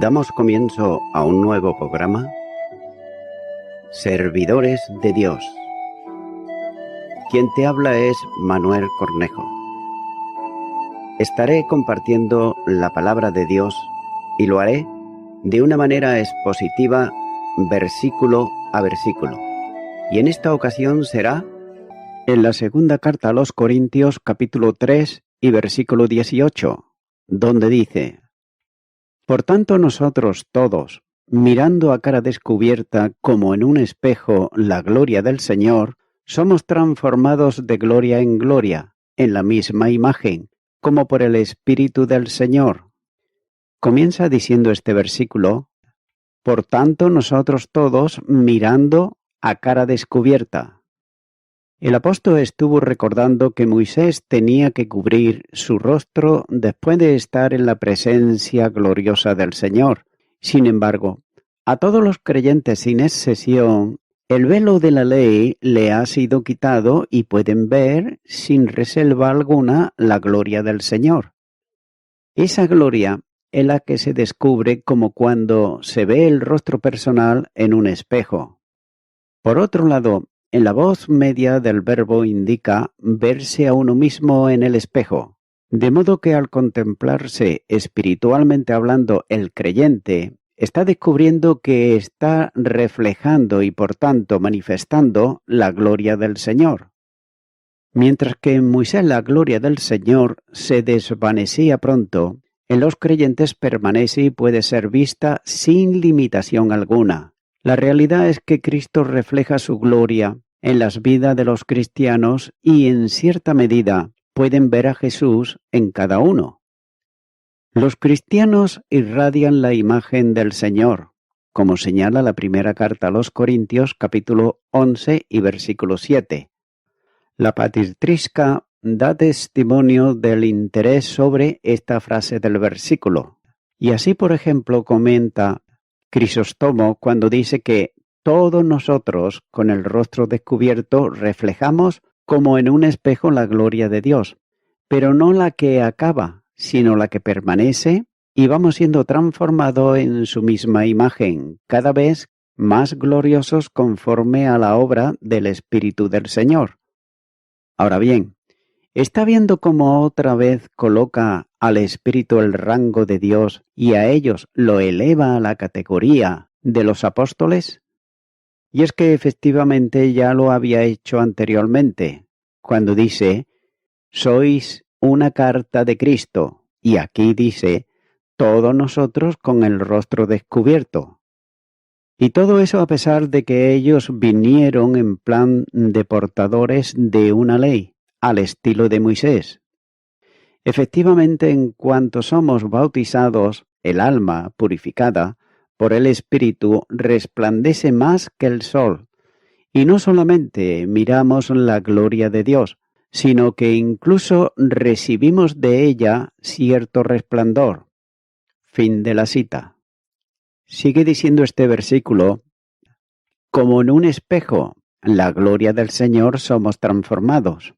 Damos comienzo a un nuevo programa, Servidores de Dios. Quien te habla es Manuel Cornejo. Estaré compartiendo la palabra de Dios y lo haré de una manera expositiva, versículo a versículo. Y en esta ocasión será en la segunda carta a los Corintios, capítulo 3 y versículo 18, donde dice: Por tanto nosotros todos, mirando a cara descubierta como en un espejo la gloria del Señor, somos transformados de gloria en gloria, en la misma imagen, como por el Espíritu del Señor. Comienza diciendo este versículo: Por tanto nosotros todos, mirando a cara descubierta. El apóstol estuvo recordando que Moisés tenía que cubrir su rostro después de estar en la presencia gloriosa del Señor. Sin embargo, a todos los creyentes sin excepción, el velo de la ley le ha sido quitado y pueden ver, sin reserva alguna, la gloria del Señor. Esa gloria es la que se descubre como cuando se ve el rostro personal en un espejo. Por otro lado, en la voz media del verbo indica verse a uno mismo en el espejo, de modo que al contemplarse espiritualmente hablando el creyente, está descubriendo que está reflejando y por tanto manifestando la gloria del Señor. Mientras que en Moisés la gloria del Señor se desvanecía pronto, en los creyentes permanece y puede ser vista sin limitación alguna. La realidad es que Cristo refleja su gloria en las vidas de los cristianos y en cierta medida pueden ver a Jesús en cada uno. Los cristianos irradian la imagen del Señor, como señala la primera carta a los Corintios, capítulo 11 y versículo 7. La Patristica da testimonio del interés sobre esta frase del versículo. Y así, por ejemplo, comenta Crisóstomo cuando dice que todos nosotros, con el rostro descubierto, reflejamos como en un espejo la gloria de Dios, pero no la que acaba, sino la que permanece, y vamos siendo transformados en su misma imagen, cada vez más gloriosos conforme a la obra del Espíritu del Señor. Ahora bien, ¿está viendo cómo otra vez coloca al Espíritu el rango de Dios y a ellos lo eleva a la categoría de los apóstoles? Y es que efectivamente ya lo había hecho anteriormente, cuando dice: sois una carta de Cristo, y aquí dice: todos nosotros con el rostro descubierto. Y todo eso a pesar de que ellos vinieron en plan de portadores de una ley, al estilo de Moisés. Efectivamente, en cuanto somos bautizados, el alma purificada por el Espíritu resplandece más que el sol, y no solamente miramos la gloria de Dios, sino que incluso recibimos de ella cierto resplandor. Fin de la cita. Sigue diciendo este versículo: como en un espejo, la gloria del Señor somos transformados.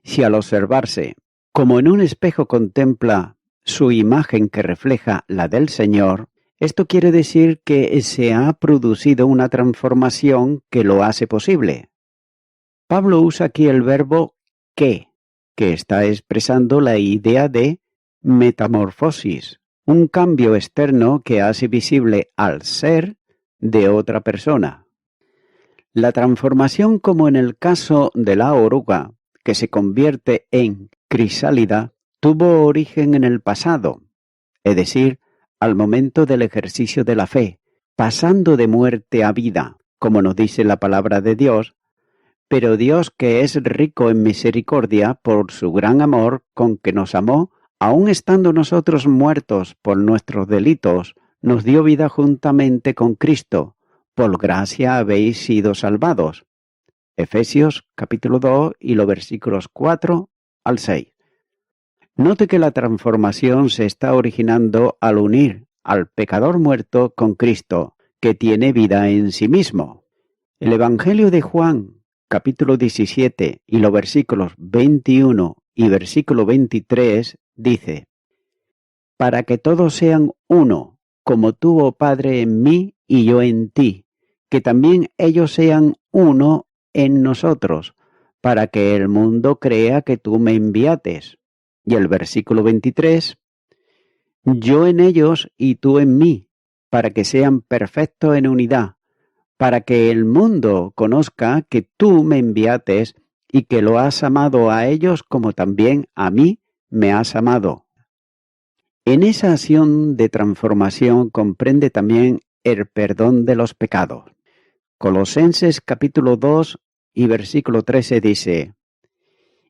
Si al observarse, como en un espejo contempla su imagen que refleja la del Señor, esto quiere decir que se ha producido una transformación que lo hace posible. Pablo usa aquí el verbo que está expresando la idea de metamorfosis, un cambio externo que hace visible al ser de otra persona. La transformación, como en el caso de la oruga, que se convierte en crisálida, tuvo origen en el pasado, es decir, al momento del ejercicio de la fe, pasando de muerte a vida, como nos dice la palabra de Dios, pero Dios, que es rico en misericordia por su gran amor con que nos amó, aun estando nosotros muertos por nuestros delitos, nos dio vida juntamente con Cristo. Por gracia habéis sido salvados. Efesios capítulo 2 y los versículos 4 al 6. Note que la transformación se está originando al unir al pecador muerto con Cristo, que tiene vida en sí mismo. El Evangelio de Juan, capítulo 17 y los versículos 21 y versículo 23 dice: para que todos sean uno, como tú, oh Padre, en mí y yo en ti, que también ellos sean uno en nosotros, para que el mundo crea que tú me enviates. Y el versículo 23, yo en ellos y tú en mí, para que sean perfectos en unidad, para que el mundo conozca que tú me enviates y que lo has amado a ellos como también a mí me has amado. En esa acción de transformación comprende también el perdón de los pecados. Colosenses capítulo 2 y versículo 13 dice,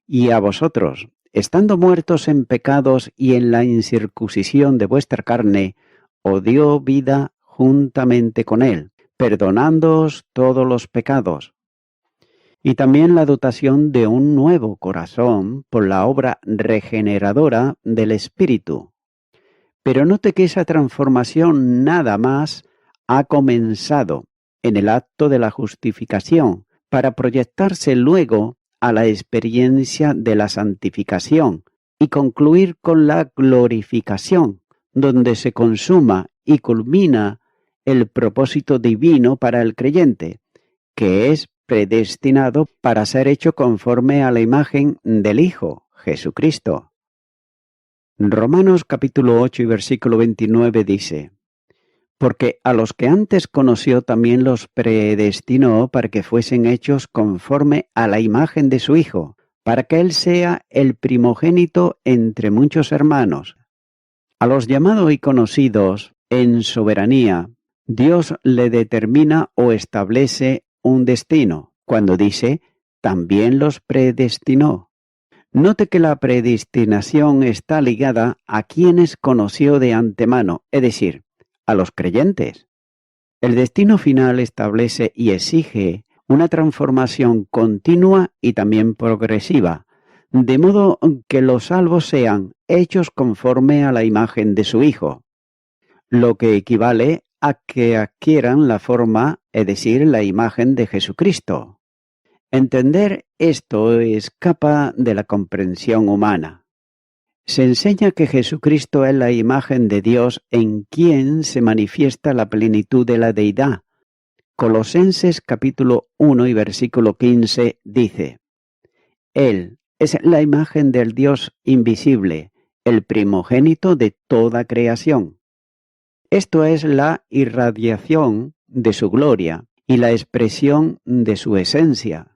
y a vosotros, estando muertos en pecados y en la incircuncisión de vuestra carne, os dio vida juntamente con él, perdonándoos todos los pecados. Y también la dotación de un nuevo corazón por la obra regeneradora del Espíritu. Pero note que esa transformación nada más ha comenzado en el acto de la justificación, para proyectarse luego a la experiencia de la santificación y concluir con la glorificación, donde se consuma y culmina el propósito divino para el creyente, que es predestinado para ser hecho conforme a la imagen del Hijo, Jesucristo. Romanos capítulo 8 y versículo 29 dice, porque a los que antes conoció también los predestinó para que fuesen hechos conforme a la imagen de su Hijo, para que Él sea el primogénito entre muchos hermanos. A los llamados y conocidos en soberanía, Dios le determina o establece un destino, cuando dice, también los predestinó. Note que la predestinación está ligada a quienes conoció de antemano, es decir, a los creyentes. El destino final establece y exige una transformación continua y también progresiva, de modo que los salvos sean hechos conforme a la imagen de su Hijo, lo que equivale a que adquieran la forma, es decir, la imagen de Jesucristo. Entender esto escapa de la comprensión humana. Se enseña que Jesucristo es la imagen de Dios en quien se manifiesta la plenitud de la deidad. Colosenses capítulo 1 y versículo 15 dice, Él es la imagen del Dios invisible, el primogénito de toda creación. Esto es la irradiación de su gloria y la expresión de su esencia.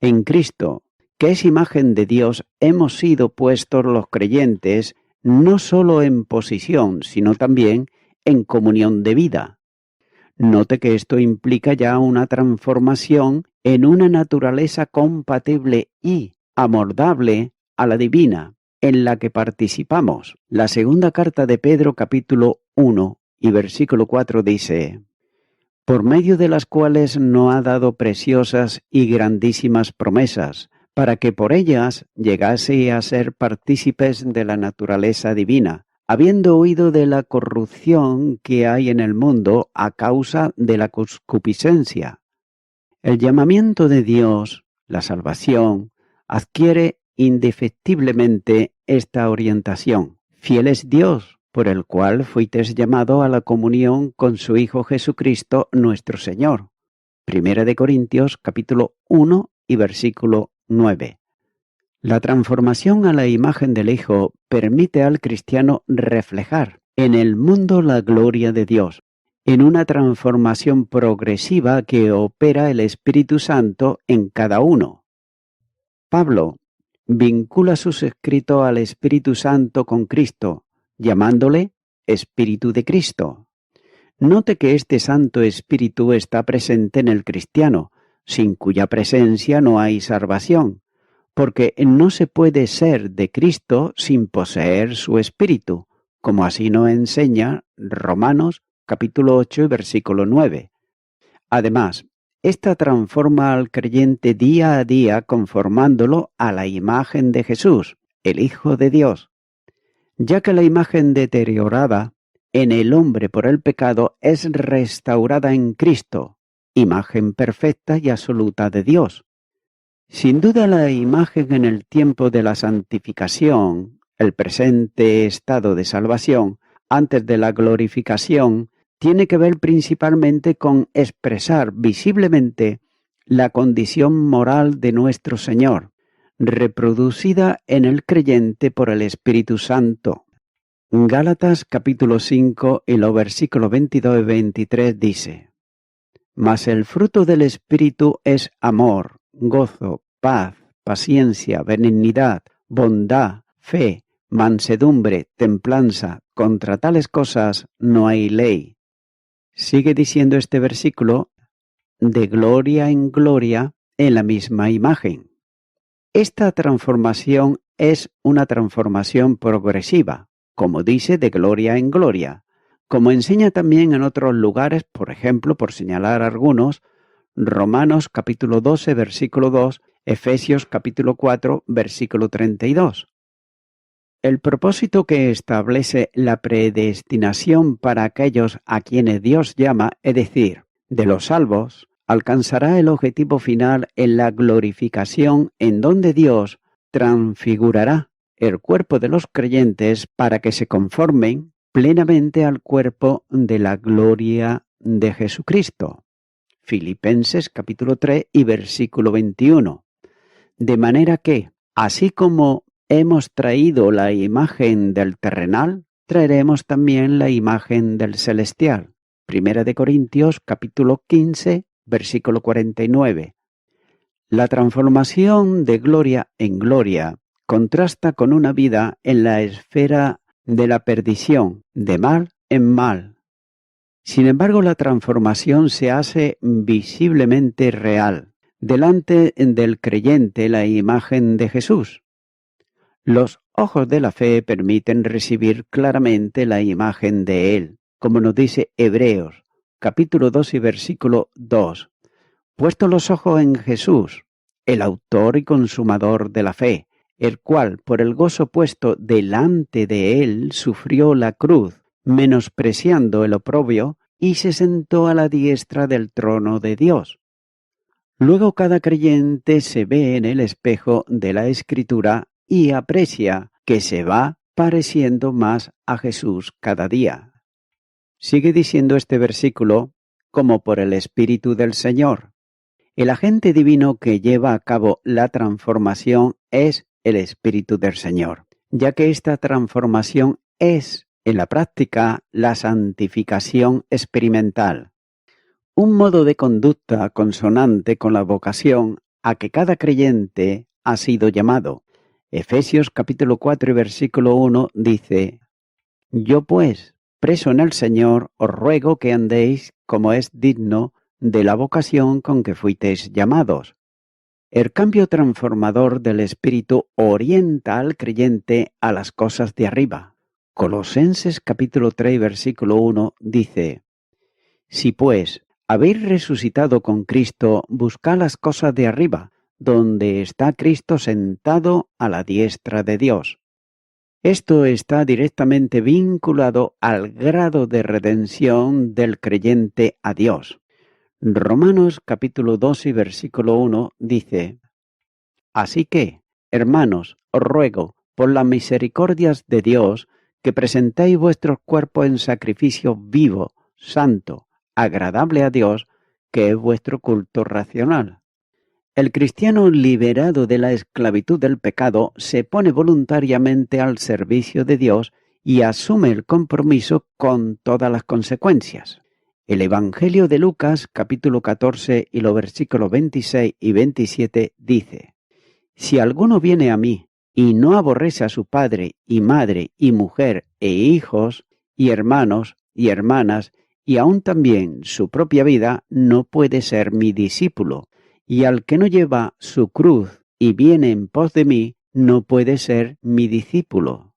En Cristo, que es imagen de Dios, hemos sido puestos los creyentes no solo en posición, sino también en comunión de vida. Note que esto implica ya una transformación en una naturaleza compatible y amordable a la divina, en la que participamos. La segunda carta de Pedro, capítulo 1 y versículo 4 dice, por medio de las cuales nos ha dado preciosas y grandísimas promesas, para que por ellas llegase a ser partícipes de la naturaleza divina, habiendo huido de la corrupción que hay en el mundo a causa de la concupiscencia. El llamamiento de Dios, la salvación, adquiere indefectiblemente esta orientación. Fiel es Dios, por el cual fuisteis llamado a la comunión con su Hijo Jesucristo nuestro Señor. Primera de Corintios capítulo 1 y versículo 9. La transformación a la imagen del Hijo permite al cristiano reflejar en el mundo la gloria de Dios, en una transformación progresiva que opera el Espíritu Santo en cada uno. Pablo vincula sus escritos al Espíritu Santo con Cristo, llamándole Espíritu de Cristo. Note que este Santo Espíritu está presente en el cristiano, sin cuya presencia no hay salvación, porque no se puede ser de Cristo sin poseer su Espíritu, como así nos enseña Romanos capítulo 8 y versículo 9. Además, esta transforma al creyente día a día conformándolo a la imagen de Jesús, el Hijo de Dios, ya que la imagen deteriorada en el hombre por el pecado es restaurada en Cristo, imagen perfecta y absoluta de Dios. Sin duda la imagen en el tiempo de la santificación, el presente estado de salvación, antes de la glorificación tiene que ver principalmente con expresar visiblemente la condición moral de nuestro Señor, reproducida en el creyente por el Espíritu Santo. Gálatas capítulo 5 y los versículos 22 y 23 dice: Mas el fruto del Espíritu es amor, gozo, paz, paciencia, benignidad, bondad, fe, mansedumbre, templanza. Contra tales cosas no hay ley. Sigue diciendo este versículo: de gloria en gloria en la misma imagen. Esta transformación es una transformación progresiva, como dice, de gloria en gloria, como enseña también en otros lugares, por ejemplo, por señalar algunos, Romanos capítulo 12, versículo 2, Efesios capítulo 4, versículo 32. El propósito que establece la predestinación para aquellos a quienes Dios llama, es decir, de los salvos, alcanzará el objetivo final en la glorificación, en donde Dios transfigurará el cuerpo de los creyentes para que se conformen plenamente al cuerpo de la gloria de Jesucristo. Filipenses capítulo 3 y versículo 21. De manera que, así como hemos traído la imagen del terrenal, traeremos también la imagen del celestial. Primera de Corintios capítulo 15, versículo 49. La transformación de gloria en gloria contrasta con una vida en la esfera de la perdición, de mal en mal. Sin embargo, la transformación se hace visiblemente real. Delante del creyente la imagen de Jesús. Los ojos de la fe permiten recibir claramente la imagen de Él, como nos dice Hebreos, capítulo 2 y versículo 2. Puesto los ojos en Jesús, el autor y consumador de la fe, el cual, por el gozo puesto delante de Él, sufrió la cruz, menospreciando el oprobio, y se sentó a la diestra del trono de Dios. Luego cada creyente se ve en el espejo de la Escritura y aprecia que se va pareciendo más a Jesús cada día. Sigue diciendo este versículo: como por el Espíritu del Señor. El agente divino que lleva a cabo la transformación es el Espíritu del Señor, ya que esta transformación es, en la práctica, la santificación experimental. Un modo de conducta consonante con la vocación a que cada creyente ha sido llamado. Efesios capítulo 4 y versículo 1 dice: Yo pues, preso en el Señor, os ruego que andéis como es digno de la vocación con que fuisteis llamados. El cambio transformador del Espíritu orienta al creyente a las cosas de arriba. Colosenses capítulo 3 y versículo 1 dice: Si pues habéis resucitado con Cristo, buscad las cosas de arriba, donde está Cristo sentado a la diestra de Dios. Esto está directamente vinculado al grado de redención del creyente a Dios. Romanos capítulo 2 y versículo 1 dice: Así que, hermanos, os ruego, por las misericordias de Dios, que presentéis vuestros cuerpos en sacrificio vivo, santo, agradable a Dios, que es vuestro culto racional. El cristiano liberado de la esclavitud del pecado se pone voluntariamente al servicio de Dios y asume el compromiso con todas las consecuencias. El Evangelio de Lucas, capítulo 14 y los versículos 26 y 27 dice: Si alguno viene a mí y no aborrece a su padre y madre y mujer e hijos y hermanos y hermanas y aún también su propia vida, no puede ser mi discípulo. Y al que no lleva su cruz y viene en pos de mí, no puede ser mi discípulo.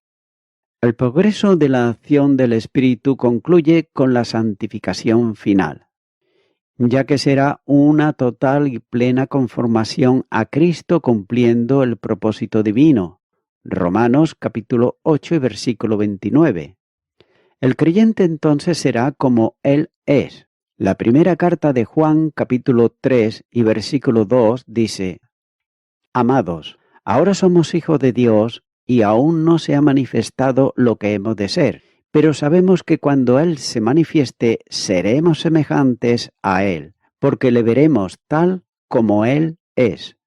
El progreso de la acción del Espíritu concluye con la santificación final, ya que será una total y plena conformación a Cristo cumpliendo el propósito divino. Romanos capítulo 8 y versículo 29. El creyente entonces será como Él es. La primera carta de Juan capítulo 3 y versículo 2 dice: Amados, ahora somos hijos de Dios y aún no se ha manifestado lo que hemos de ser, pero sabemos que cuando Él se manifieste seremos semejantes a Él, porque le veremos tal como Él es.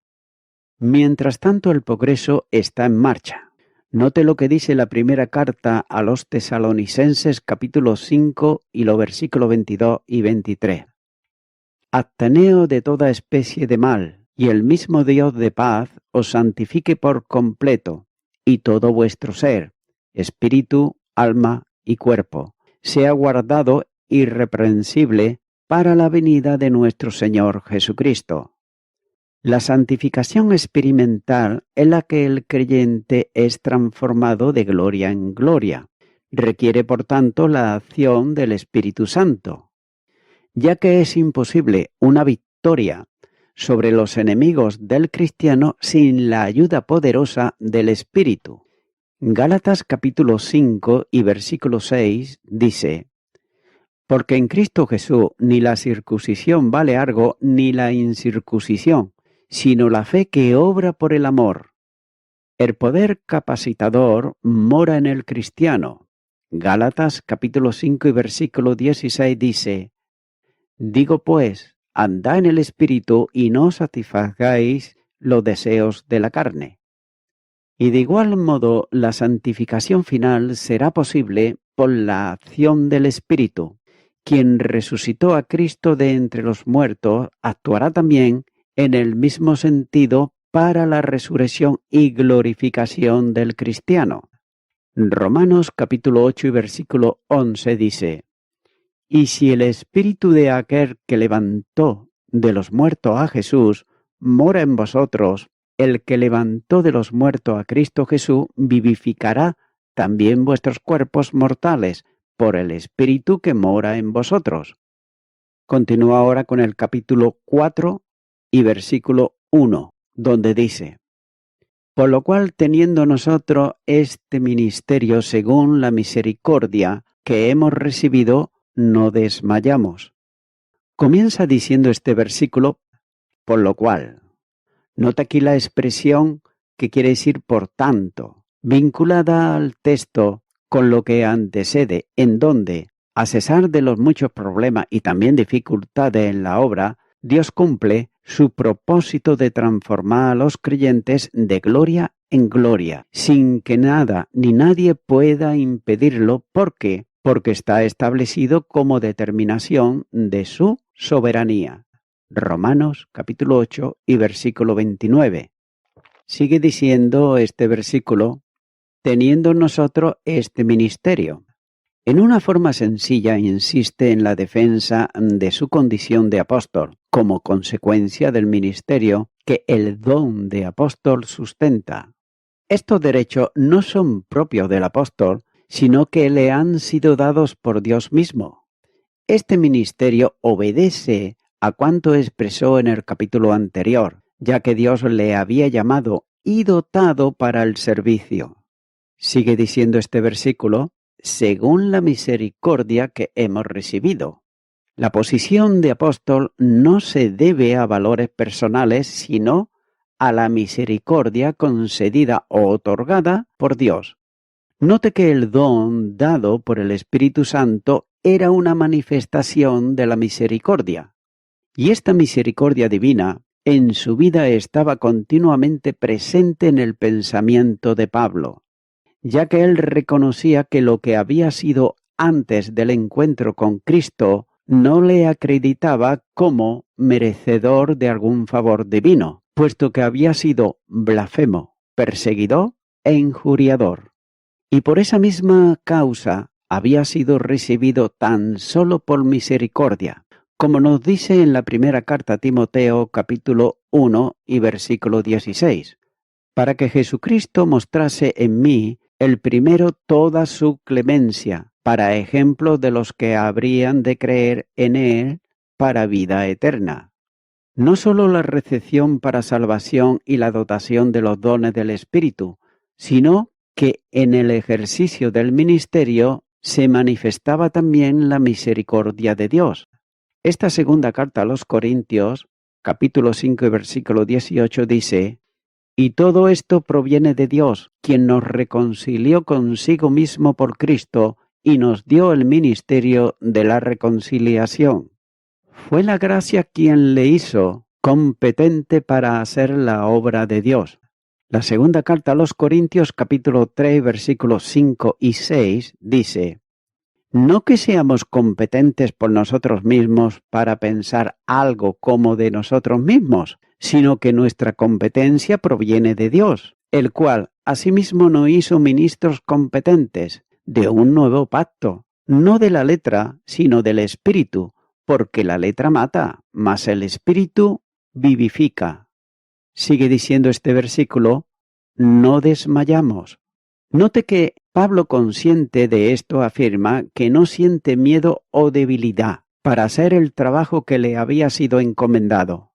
Mientras tanto, el progreso está en marcha. Note lo que dice la primera carta a los Tesalonicenses capítulo 5 y los versículos 22 y 23. Absteneos de toda especie de mal, y el mismo Dios de paz os santifique por completo, y todo vuestro ser, espíritu, alma y cuerpo, sea guardado irreprensible para la venida de nuestro Señor Jesucristo. La santificación experimental en la que el creyente es transformado de gloria en gloria. Requiere, por tanto, la acción del Espíritu Santo, ya que es imposible una victoria sobre los enemigos del cristiano sin la ayuda poderosa del Espíritu. Gálatas capítulo 5 y versículo 6 dice: porque en Cristo Jesús ni la circuncisión vale algo ni la incircuncisión, sino la fe que obra por el amor. El poder capacitador mora en el cristiano. Gálatas capítulo 5 y versículo 16 dice: digo pues, andad en el Espíritu y no satisfagáis los deseos de la carne. Y de igual modo, la santificación final será posible por la acción del Espíritu. Quien resucitó a Cristo de entre los muertos actuará también en el mismo sentido para la resurrección y glorificación del cristiano. Romanos capítulo 8 y versículo 11 dice: y si el espíritu de aquel que levantó de los muertos a Jesús mora en vosotros, el que levantó de los muertos a Cristo Jesús vivificará también vuestros cuerpos mortales por el espíritu que mora en vosotros. Continúa ahora con el capítulo 4 y versículo 1, donde dice: por lo cual, teniendo nosotros este ministerio según la misericordia que hemos recibido, no desmayamos. Comienza diciendo este versículo, por lo cual. Nota aquí la expresión que quiere decir por tanto, vinculada al texto con lo que antecede, en donde, a cesar de los muchos problemas y también dificultades en la obra, Dios cumple su propósito de transformar a los creyentes de gloria en gloria, sin que nada ni nadie pueda impedirlo, porque está establecido como determinación de su soberanía. Romanos capítulo 8 y versículo 29. Sigue diciendo este versículo: teniendo nosotros este ministerio. En una forma sencilla insiste en la defensa de su condición de apóstol, como consecuencia del ministerio que el don de apóstol sustenta. Estos derechos no son propios del apóstol, sino que le han sido dados por Dios mismo. Este ministerio obedece a cuanto expresó en el capítulo anterior, ya que Dios le había llamado y dotado para el servicio. Sigue diciendo este versículo: según la misericordia que hemos recibido. La posición de apóstol no se debe a valores personales, sino a la misericordia concedida o otorgada por Dios. Note que el don dado por el Espíritu Santo era una manifestación de la misericordia. Y esta misericordia divina en su vida estaba continuamente presente en el pensamiento de Pablo, ya que él reconocía que lo que había sido antes del encuentro con Cristo no le acreditaba como merecedor de algún favor divino, puesto que había sido blasfemo, perseguidor e injuriador. Y por esa misma causa había sido recibido tan solo por misericordia, como nos dice en la primera carta a Timoteo capítulo 1 y versículo 16, para que Jesucristo mostrase en mí el primero toda su clemencia, para ejemplo de los que habrían de creer en él para vida eterna. No sólo la recepción para salvación y la dotación de los dones del Espíritu, sino que en el ejercicio del ministerio se manifestaba también la misericordia de Dios. Esta segunda carta a los Corintios, capítulo 5 y versículo 18 dice: y todo esto proviene de Dios, quien nos reconcilió consigo mismo por Cristo y nos dio el ministerio de la reconciliación. Fue la gracia quien le hizo competente para hacer la obra de Dios. La segunda carta a los Corintios, capítulo 3, versículos 5 y 6, dice: no que seamos competentes por nosotros mismos para pensar algo como de nosotros mismos, sino que nuestra competencia proviene de Dios, el cual asimismo nos hizo ministros competentes de un nuevo pacto, no de la letra, sino del Espíritu, porque la letra mata, mas el Espíritu vivifica. Sigue diciendo este versículo: no desmayamos. Note que Pablo, consciente de esto, afirma que no siente miedo o debilidad para hacer el trabajo que le había sido encomendado.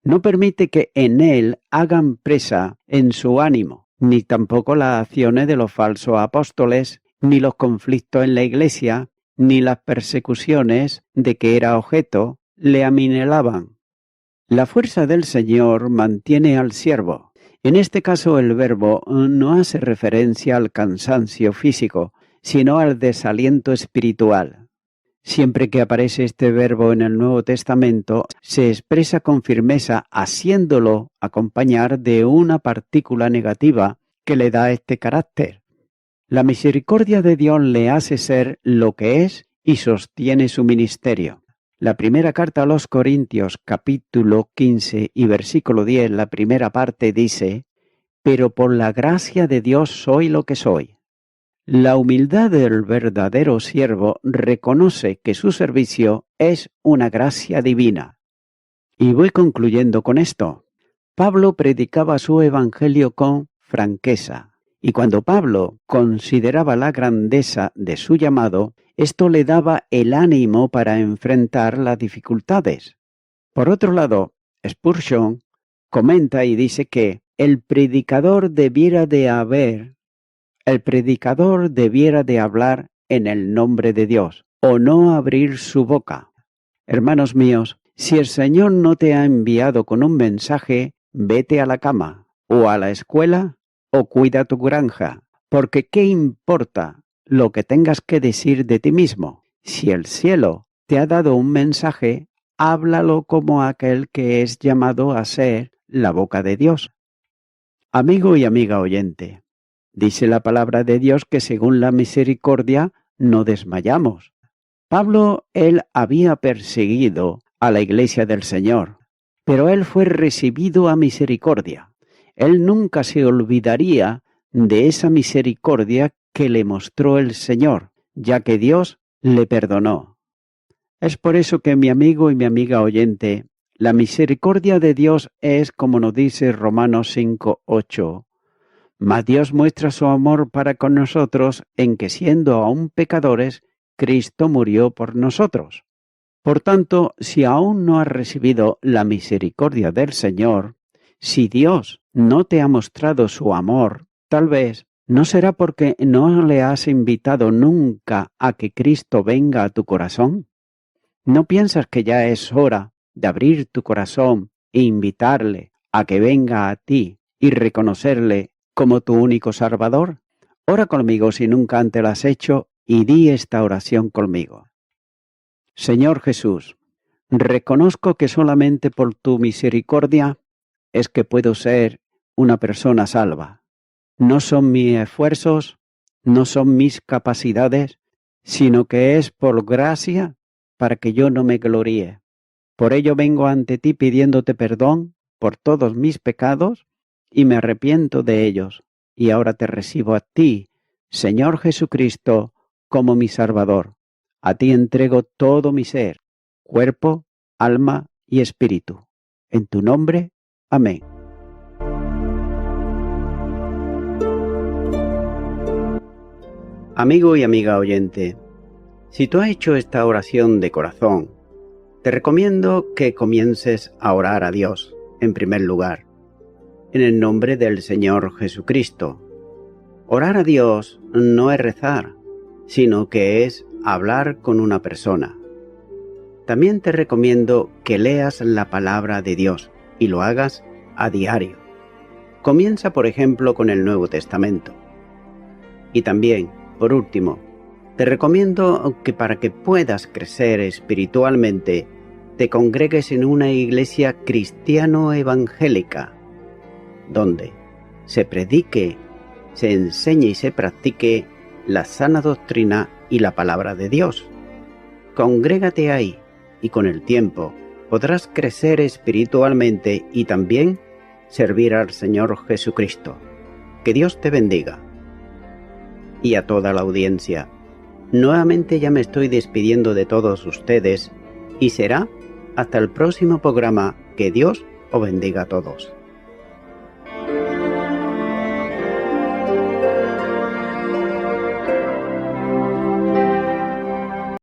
No permite que en él hagan presa en su ánimo, ni tampoco las acciones de los falsos apóstoles, ni los conflictos en la iglesia, ni las persecuciones de que era objeto, le aminelaban. La fuerza del Señor mantiene al siervo. En este caso el verbo no hace referencia al cansancio físico, sino al desaliento espiritual. Siempre que aparece este verbo en el Nuevo Testamento, se expresa con firmeza, haciéndolo acompañar de una partícula negativa que le da este carácter. La misericordia de Dios le hace ser lo que es y sostiene su ministerio. La primera carta a los Corintios, capítulo 15 y versículo 10, la primera parte dice: pero por la gracia de Dios soy lo que soy. La humildad del verdadero siervo reconoce que su servicio es una gracia divina. Y voy concluyendo con esto. Pablo predicaba su evangelio con franqueza, y cuando Pablo consideraba la grandeza de su llamado, esto le daba el ánimo para enfrentar las dificultades. Por otro lado, Spurgeon comenta y dice que el predicador debiera de hablar en el nombre de Dios, o no abrir su boca. Hermanos míos, si el Señor no te ha enviado con un mensaje, vete a la cama, o a la escuela, o cuida tu granja, porque ¿qué importa lo que tengas que decir de ti mismo? Si el cielo te ha dado un mensaje, háblalo como aquel que es llamado a ser la boca de Dios. Amigo y amiga oyente, dice la palabra de Dios que según la misericordia no desmayamos. Pablo, él había perseguido a la iglesia del Señor, pero él fue recibido a misericordia. Él nunca se olvidaría de esa misericordia que le mostró el Señor, ya que Dios le perdonó. Es por eso que mi amigo y mi amiga oyente, la misericordia de Dios es como nos dice Romanos 5:8. Mas Dios muestra su amor para con nosotros en que siendo aún pecadores, Cristo murió por nosotros. Por tanto, si aún no has recibido la misericordia del Señor, si Dios no te ha mostrado su amor, tal vez no será porque no le has invitado nunca a que Cristo venga a tu corazón. ¿No piensas que ya es hora de abrir tu corazón e invitarle a que venga a ti y reconocerle como tu único Salvador? Ora conmigo si nunca antes lo has hecho y di esta oración conmigo. Señor Jesús, reconozco que solamente por tu misericordia es que puedo ser una persona salva. No son mis esfuerzos, no son mis capacidades, sino que es por gracia para que yo no me gloríe. Por ello vengo ante ti pidiéndote perdón por todos mis pecados y me arrepiento de ellos. Y ahora te recibo a ti, Señor Jesucristo, como mi Salvador. A ti entrego todo mi ser, cuerpo, alma y espíritu. En tu nombre, amén. Amigo y amiga oyente, si tú has hecho esta oración de corazón, te recomiendo que comiences a orar a Dios, en primer lugar, en el nombre del Señor Jesucristo. Orar a Dios no es rezar, sino que es hablar con una persona. También te recomiendo que leas la palabra de Dios y lo hagas a diario. Comienza, por ejemplo, con el Nuevo Testamento. Y también, por último, Te recomiendo que para que puedas crecer espiritualmente, te congregues en una iglesia cristiano-evangélica, donde se predique, se enseñe y se practique la sana doctrina y la palabra de Dios. Congrégate ahí y con el tiempo podrás crecer espiritualmente y también servir al Señor Jesucristo. Que Dios te bendiga. Y a toda la audiencia, nuevamente ya me estoy despidiendo de todos ustedes y será hasta el próximo programa. Que Dios os bendiga a todos.